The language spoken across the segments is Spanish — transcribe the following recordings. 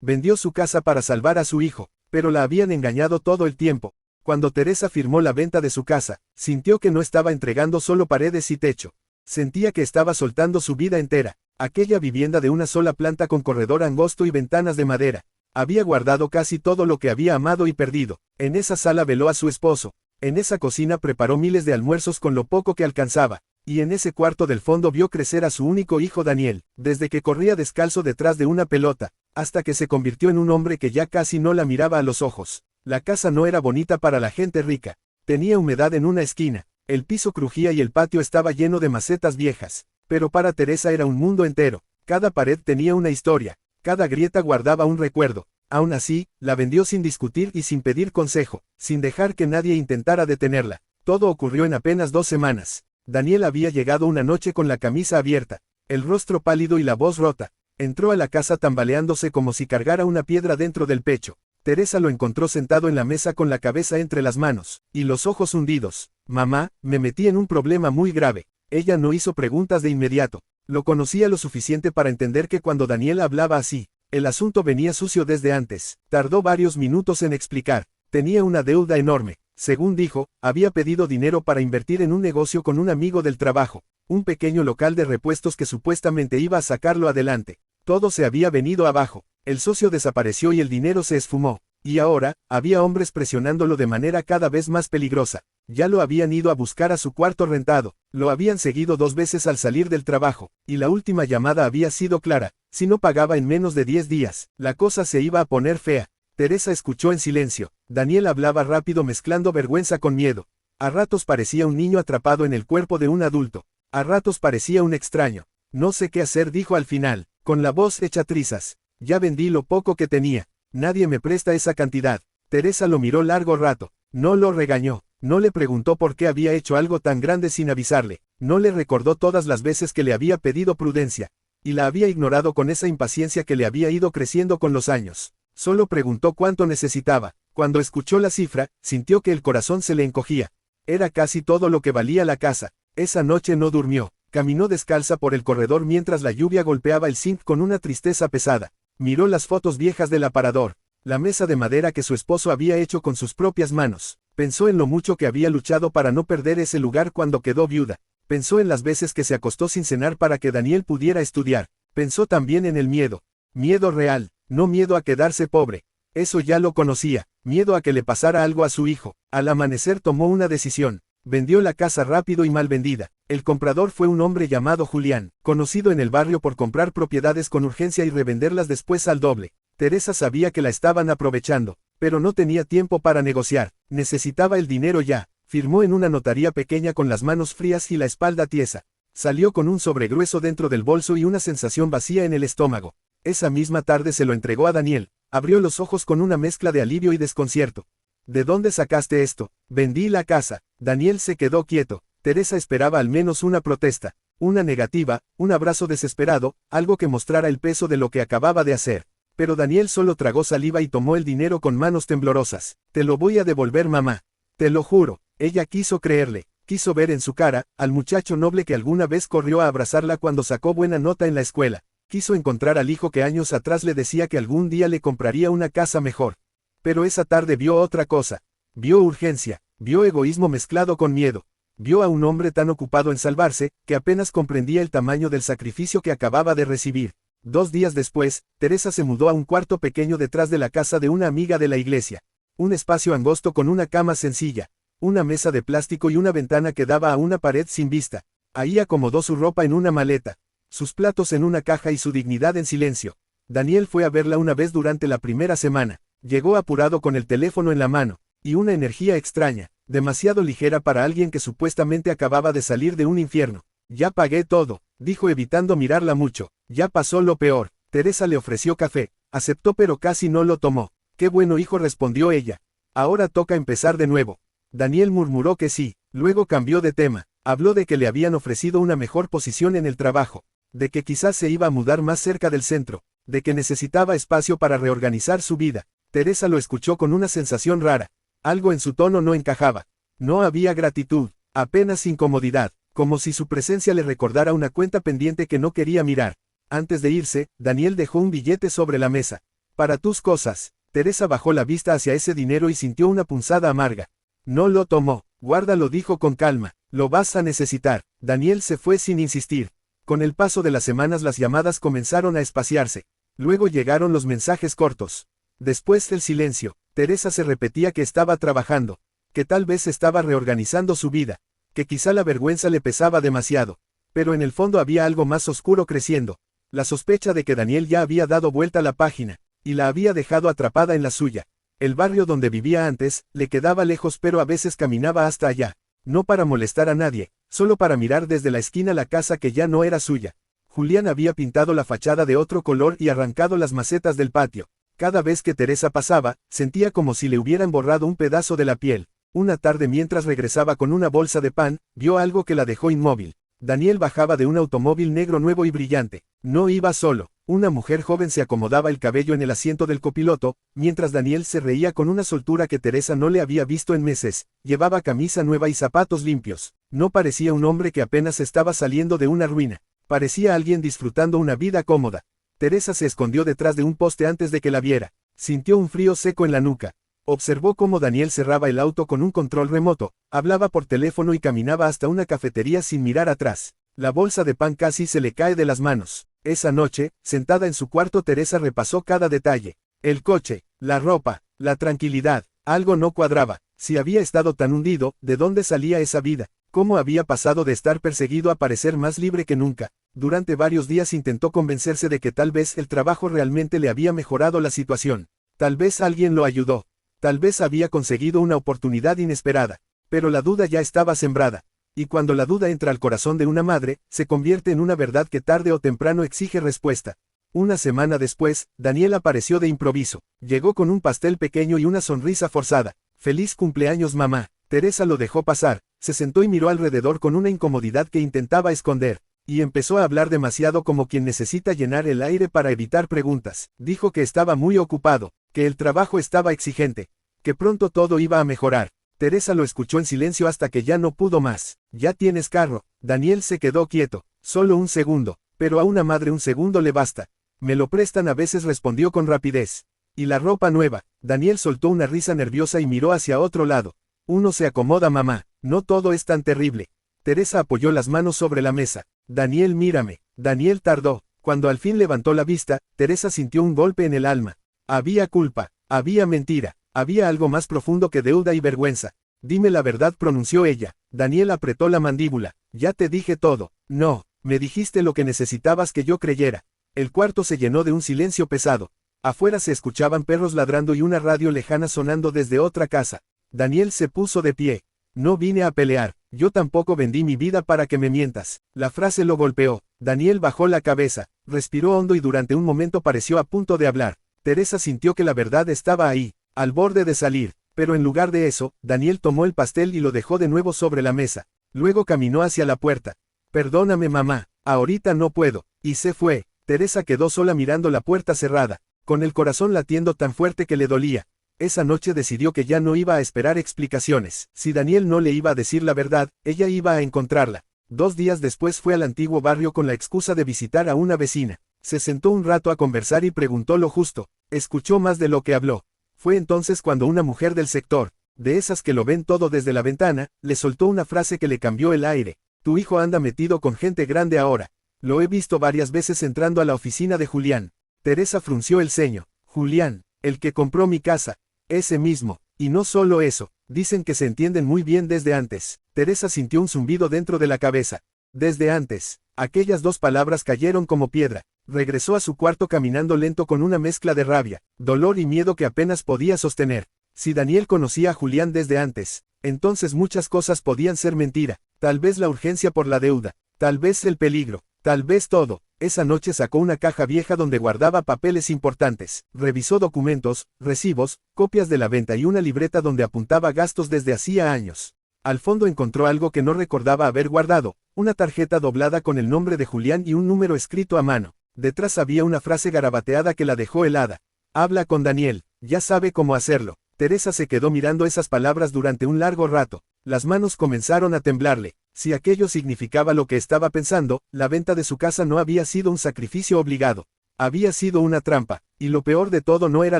Vendió su casa para salvar a su hijo, pero la habían engañado todo el tiempo. Cuando Teresa firmó la venta de su casa, sintió que no estaba entregando solo paredes y techo. Sentía que estaba soltando su vida entera. Aquella vivienda de una sola planta con corredor angosto y ventanas de madera. Había guardado casi todo lo que había amado y perdido. En esa sala veló a su esposo. En esa cocina preparó miles de almuerzos con lo poco que alcanzaba. Y en ese cuarto del fondo vio crecer a su único hijo Daniel, desde que corría descalzo detrás de una pelota, hasta que se convirtió en un hombre que ya casi no la miraba a los ojos. La casa no era bonita para la gente rica. Tenía humedad en una esquina. El piso crujía y el patio estaba lleno de macetas viejas. Pero para Teresa era un mundo entero. Cada pared tenía una historia. Cada grieta guardaba un recuerdo. Aún así, la vendió sin discutir y sin pedir consejo, sin dejar que nadie intentara detenerla. Todo ocurrió en apenas 2 semanas. Daniel había llegado una noche con la camisa abierta, el rostro pálido y la voz rota. Entró a la casa tambaleándose como si cargara una piedra dentro del pecho. Teresa lo encontró sentado en la mesa con la cabeza entre las manos, y los ojos hundidos. Mamá, me metí en un problema muy grave. Ella no hizo preguntas de inmediato. Lo conocía lo suficiente para entender que cuando Daniel hablaba así, el asunto venía sucio desde antes. Tardó varios minutos en explicar. Tenía una deuda enorme. Según dijo, había pedido dinero para invertir en un negocio con un amigo del trabajo, un pequeño local de repuestos que supuestamente iba a sacarlo adelante. Todo se había venido abajo. El socio desapareció y el dinero se esfumó. Y ahora, había hombres presionándolo de manera cada vez más peligrosa. Ya lo habían ido a buscar a su cuarto rentado, lo habían seguido 2 veces al salir del trabajo, y la última llamada había sido clara: si no pagaba en menos de 10 días, la cosa se iba a poner fea. Teresa escuchó en silencio. Daniel hablaba rápido mezclando vergüenza con miedo. A ratos parecía un niño atrapado en el cuerpo de un adulto. A ratos parecía un extraño. No sé qué hacer, dijo al final, con la voz hecha trizas. Ya vendí lo poco que tenía. Nadie me presta esa cantidad. Teresa lo miró largo rato. No lo regañó. No le preguntó por qué había hecho algo tan grande sin avisarle. No le recordó todas las veces que le había pedido prudencia. Y la había ignorado con esa impaciencia que le había ido creciendo con los años. Solo preguntó cuánto necesitaba. Cuando escuchó la cifra, sintió que el corazón se le encogía. Era casi todo lo que valía la casa. Esa noche no durmió. Caminó descalza por el corredor mientras la lluvia golpeaba el zinc con una tristeza pesada. Miró las fotos viejas del aparador. La mesa de madera que su esposo había hecho con sus propias manos. Pensó en lo mucho que había luchado para no perder ese lugar cuando quedó viuda. Pensó en las veces que se acostó sin cenar para que Daniel pudiera estudiar. Pensó también en el miedo. Miedo real. No miedo a quedarse pobre. Eso ya lo conocía. Miedo a que le pasara algo a su hijo. Al amanecer tomó una decisión. Vendió la casa rápido y mal vendida. El comprador fue un hombre llamado Julián, conocido en el barrio por comprar propiedades con urgencia y revenderlas después al doble. Teresa sabía que la estaban aprovechando, pero no tenía tiempo para negociar. Necesitaba el dinero ya. Firmó en una notaría pequeña con las manos frías y la espalda tiesa. Salió con un sobre grueso dentro del bolso y una sensación vacía en el estómago. Esa misma tarde se lo entregó a Daniel. Abrió los ojos con una mezcla de alivio y desconcierto. ¿De dónde sacaste esto? Vendí la casa. Daniel se quedó quieto. Teresa esperaba al menos una protesta, una negativa, un abrazo desesperado, algo que mostrara el peso de lo que acababa de hacer. Pero Daniel solo tragó saliva y tomó el dinero con manos temblorosas. Te lo voy a devolver, mamá. Te lo juro. Ella quiso creerle. Quiso ver en su cara al muchacho noble que alguna vez corrió a abrazarla cuando sacó buena nota en la escuela. Quiso encontrar al hijo que años atrás le decía que algún día le compraría una casa mejor. Pero esa tarde vio otra cosa. Vio urgencia, vio egoísmo mezclado con miedo. Vio a un hombre tan ocupado en salvarse, que apenas comprendía el tamaño del sacrificio que acababa de recibir. 2 días después, Teresa se mudó a un cuarto pequeño detrás de la casa de una amiga de la iglesia. Un espacio angosto con una cama sencilla, una mesa de plástico y una ventana que daba a una pared sin vista. Ahí acomodó su ropa en una maleta, sus platos en una caja y su dignidad en silencio. Daniel fue a verla una vez durante la primera semana. Llegó apurado con el teléfono en la mano, y una energía extraña, demasiado ligera para alguien que supuestamente acababa de salir de un infierno. Ya pagué todo, dijo evitando mirarla mucho. Ya pasó lo peor. Teresa le ofreció café. Aceptó pero casi no lo tomó. Qué bueno, hijo, respondió ella. Ahora toca empezar de nuevo. Daniel murmuró que sí. Luego cambió de tema. Habló de que le habían ofrecido una mejor posición en el trabajo. De que quizás se iba a mudar más cerca del centro. De que necesitaba espacio para reorganizar su vida. Teresa lo escuchó con una sensación rara. Algo en su tono no encajaba. No había gratitud, apenas incomodidad, como si su presencia le recordara una cuenta pendiente que no quería mirar. Antes de irse, Daniel dejó un billete sobre la mesa. Para tus cosas. Teresa bajó la vista hacia ese dinero y sintió una punzada amarga. No lo tomó. Guárdalo, dijo con calma. Lo vas a necesitar. Daniel se fue sin insistir. Con el paso de las semanas las llamadas comenzaron a espaciarse. Luego llegaron los mensajes cortos. Después el silencio. Teresa se repetía que estaba trabajando, que tal vez estaba reorganizando su vida, que quizá la vergüenza le pesaba demasiado. Pero en el fondo había algo más oscuro creciendo. La sospecha de que Daniel ya había dado vuelta a la página, y la había dejado atrapada en la suya. El barrio donde vivía antes, le quedaba lejos, pero a veces caminaba hasta allá. No para molestar a nadie, solo para mirar desde la esquina la casa que ya no era suya. Julián había pintado la fachada de otro color y arrancado las macetas del patio. Cada vez que Teresa pasaba, sentía como si le hubieran borrado un pedazo de la piel. Una tarde mientras regresaba con una bolsa de pan, vio algo que la dejó inmóvil. Daniel bajaba de un automóvil negro nuevo y brillante. No iba solo. Una mujer joven se acomodaba el cabello en el asiento del copiloto, mientras Daniel se reía con una soltura que Teresa no le había visto en meses. Llevaba camisa nueva y zapatos limpios. No parecía un hombre que apenas estaba saliendo de una ruina. Parecía alguien disfrutando una vida cómoda. Teresa se escondió detrás de un poste antes de que la viera. Sintió un frío seco en la nuca. Observó cómo Daniel cerraba el auto con un control remoto, hablaba por teléfono y caminaba hasta una cafetería sin mirar atrás. La bolsa de pan casi se le cae de las manos. Esa noche, sentada en su cuarto, Teresa repasó cada detalle. El coche, la ropa, la tranquilidad. Algo no cuadraba. Si había estado tan hundido, ¿de dónde salía esa vida? ¿Cómo había pasado de estar perseguido a parecer más libre que nunca? Durante varios días intentó convencerse de que tal vez el trabajo realmente le había mejorado la situación. Tal vez alguien lo ayudó. Tal vez había conseguido una oportunidad inesperada. Pero la duda ya estaba sembrada. Y cuando la duda entra al corazón de una madre, se convierte en una verdad que tarde o temprano exige respuesta. Una semana después, Daniel apareció de improviso. Llegó con un pastel pequeño y una sonrisa forzada. «Feliz cumpleaños, mamá». Teresa lo dejó pasar, se sentó y miró alrededor con una incomodidad que intentaba esconder. Y empezó a hablar demasiado, como quien necesita llenar el aire para evitar preguntas. Dijo que estaba muy ocupado, que el trabajo estaba exigente, que pronto todo iba a mejorar. Teresa lo escuchó en silencio hasta que ya no pudo más. «¿Ya tienes carro?» Daniel se quedó quieto. «Solo un segundo, pero a una madre un segundo le basta. Me lo prestan a veces», respondió con rapidez. «¿Y la ropa nueva?» Daniel soltó una risa nerviosa y miró hacia otro lado. «Uno se acomoda, mamá, no todo es tan terrible». Teresa apoyó las manos sobre la mesa. «Daniel, mírame». Daniel tardó. Cuando al fin levantó la vista, Teresa sintió un golpe en el alma. Había culpa, había mentira, había algo más profundo que deuda y vergüenza. «Dime la verdad», pronunció ella. Daniel apretó la mandíbula. «Ya te dije todo». «No, me dijiste lo que necesitabas que yo creyera». El cuarto se llenó de un silencio pesado. Afuera se escuchaban perros ladrando y una radio lejana sonando desde otra casa. Daniel se puso de pie. «No vine a pelear. Yo tampoco vendí mi vida para que me mientas». La frase lo golpeó. Daniel bajó la cabeza, respiró hondo y durante un momento pareció a punto de hablar. Teresa sintió que la verdad estaba ahí, al borde de salir, pero en lugar de eso, Daniel tomó el pastel y lo dejó de nuevo sobre la mesa. Luego caminó hacia la puerta. «Perdóname, mamá, ahorita no puedo», y se fue. Teresa quedó sola mirando la puerta cerrada, con el corazón latiendo tan fuerte que le dolía. Esa noche decidió que ya no iba a esperar explicaciones. Si Daniel no le iba a decir la verdad, ella iba a encontrarla. 2 días después fue al antiguo barrio con la excusa de visitar a una vecina. Se sentó un rato a conversar y preguntó lo justo. Escuchó más de lo que habló. Fue entonces cuando una mujer del sector, de esas que lo ven todo desde la ventana, le soltó una frase que le cambió el aire. «Tu hijo anda metido con gente grande ahora. Lo he visto varias veces entrando a la oficina de Julián». Teresa frunció el ceño. «Julián, el que compró mi casa». «Ese mismo. Y no solo eso, dicen que se entienden muy bien desde antes». Teresa sintió un zumbido dentro de la cabeza. Desde antes. Aquellas 2 palabras cayeron como piedra. Regresó a su cuarto caminando lento con una mezcla de rabia, dolor y miedo que apenas podía sostener. Si Daniel conocía a Julián desde antes, entonces muchas cosas podían ser mentira. Tal vez la urgencia por la deuda, tal vez el peligro, tal vez todo. Esa noche sacó una caja vieja donde guardaba papeles importantes. Revisó documentos, recibos, copias de la venta y una libreta donde apuntaba gastos desde hacía años. Al fondo encontró algo que no recordaba haber guardado, una tarjeta doblada con el nombre de Julián y un número escrito a mano. Detrás había una frase garabateada que la dejó helada. «Habla con Daniel, ya sabe cómo hacerlo». Teresa se quedó mirando esas palabras durante un largo rato. Las manos comenzaron a temblarle. Si aquello significaba lo que estaba pensando, la venta de su casa no había sido un sacrificio obligado. Había sido una trampa, y lo peor de todo no era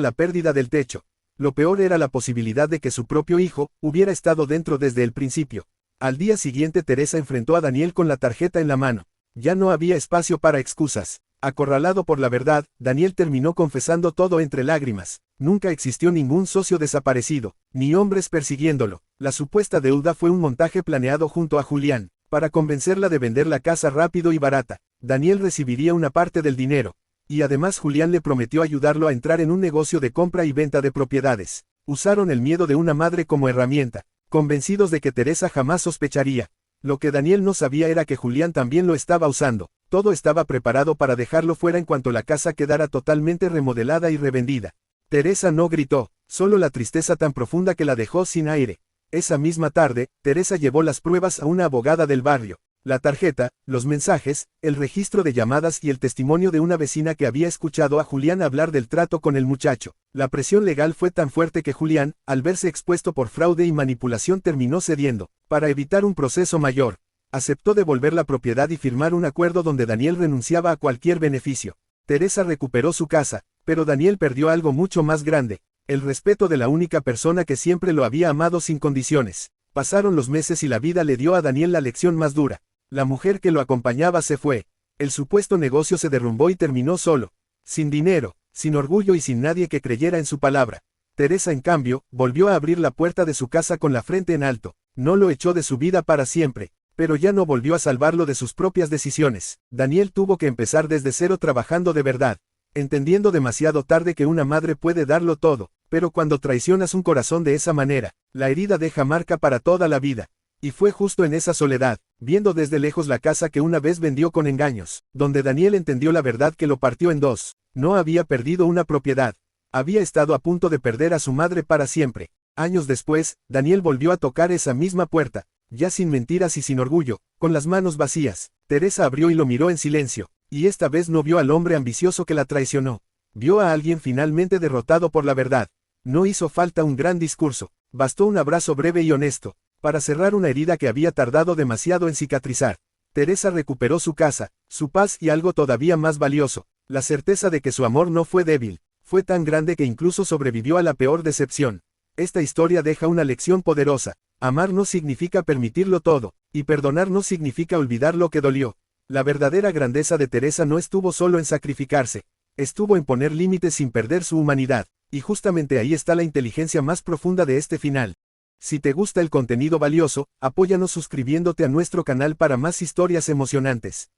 la pérdida del techo. Lo peor era la posibilidad de que su propio hijo hubiera estado dentro desde el principio. Al día siguiente Teresa enfrentó a Daniel con la tarjeta en la mano. Ya no había espacio para excusas. Acorralado por la verdad, Daniel terminó confesando todo entre lágrimas. Nunca existió ningún socio desaparecido, ni hombres persiguiéndolo. La supuesta deuda fue un montaje planeado junto a Julián, para convencerla de vender la casa rápido y barata. Daniel recibiría una parte del dinero. Y además Julián le prometió ayudarlo a entrar en un negocio de compra y venta de propiedades. Usaron el miedo de una madre como herramienta, convencidos de que Teresa jamás sospecharía. Lo que Daniel no sabía era que Julián también lo estaba usando. Todo estaba preparado para dejarlo fuera en cuanto la casa quedara totalmente remodelada y revendida. Teresa no gritó, solo la tristeza tan profunda que la dejó sin aire. Esa misma tarde, Teresa llevó las pruebas a una abogada del barrio. La tarjeta, los mensajes, el registro de llamadas y el testimonio de una vecina que había escuchado a Julián hablar del trato con el muchacho. La presión legal fue tan fuerte que Julián, al verse expuesto por fraude y manipulación, terminó cediendo. Para evitar un proceso mayor, aceptó devolver la propiedad y firmar un acuerdo donde Daniel renunciaba a cualquier beneficio. Teresa recuperó su casa, pero Daniel perdió algo mucho más grande: el respeto de la única persona que siempre lo había amado sin condiciones. Pasaron los meses y la vida le dio a Daniel la lección más dura. La mujer que lo acompañaba se fue. El supuesto negocio se derrumbó y terminó solo. Sin dinero, sin orgullo y sin nadie que creyera en su palabra. Teresa, en cambio, volvió a abrir la puerta de su casa con la frente en alto. No lo echó de su vida para siempre, pero ya no volvió a salvarlo de sus propias decisiones. Daniel tuvo que empezar desde cero trabajando de verdad, entendiendo demasiado tarde que una madre puede darlo todo, pero cuando traicionas un corazón de esa manera, la herida deja marca para toda la vida. Y fue justo en esa soledad, viendo desde lejos la casa que una vez vendió con engaños, donde Daniel entendió la verdad que lo partió en dos. No había perdido una propiedad. Había estado a punto de perder a su madre para siempre. Años después, Daniel volvió a tocar esa misma puerta, ya sin mentiras y sin orgullo, con las manos vacías. Teresa abrió y lo miró en silencio, y esta vez no vio al hombre ambicioso que la traicionó. Vio a alguien finalmente derrotado por la verdad. No hizo falta un gran discurso, bastó un abrazo breve y honesto, para cerrar una herida que había tardado demasiado en cicatrizar. Teresa recuperó su casa, su paz y algo todavía más valioso: la certeza de que su amor no fue débil, fue tan grande que incluso sobrevivió a la peor decepción. Esta historia deja una lección poderosa: amar no significa permitirlo todo, y perdonar no significa olvidar lo que dolió. La verdadera grandeza de Teresa no estuvo solo en sacrificarse, estuvo en poner límites sin perder su humanidad, y justamente ahí está la inteligencia más profunda de este final. Si te gusta el contenido valioso, apóyanos suscribiéndote a nuestro canal para más historias emocionantes.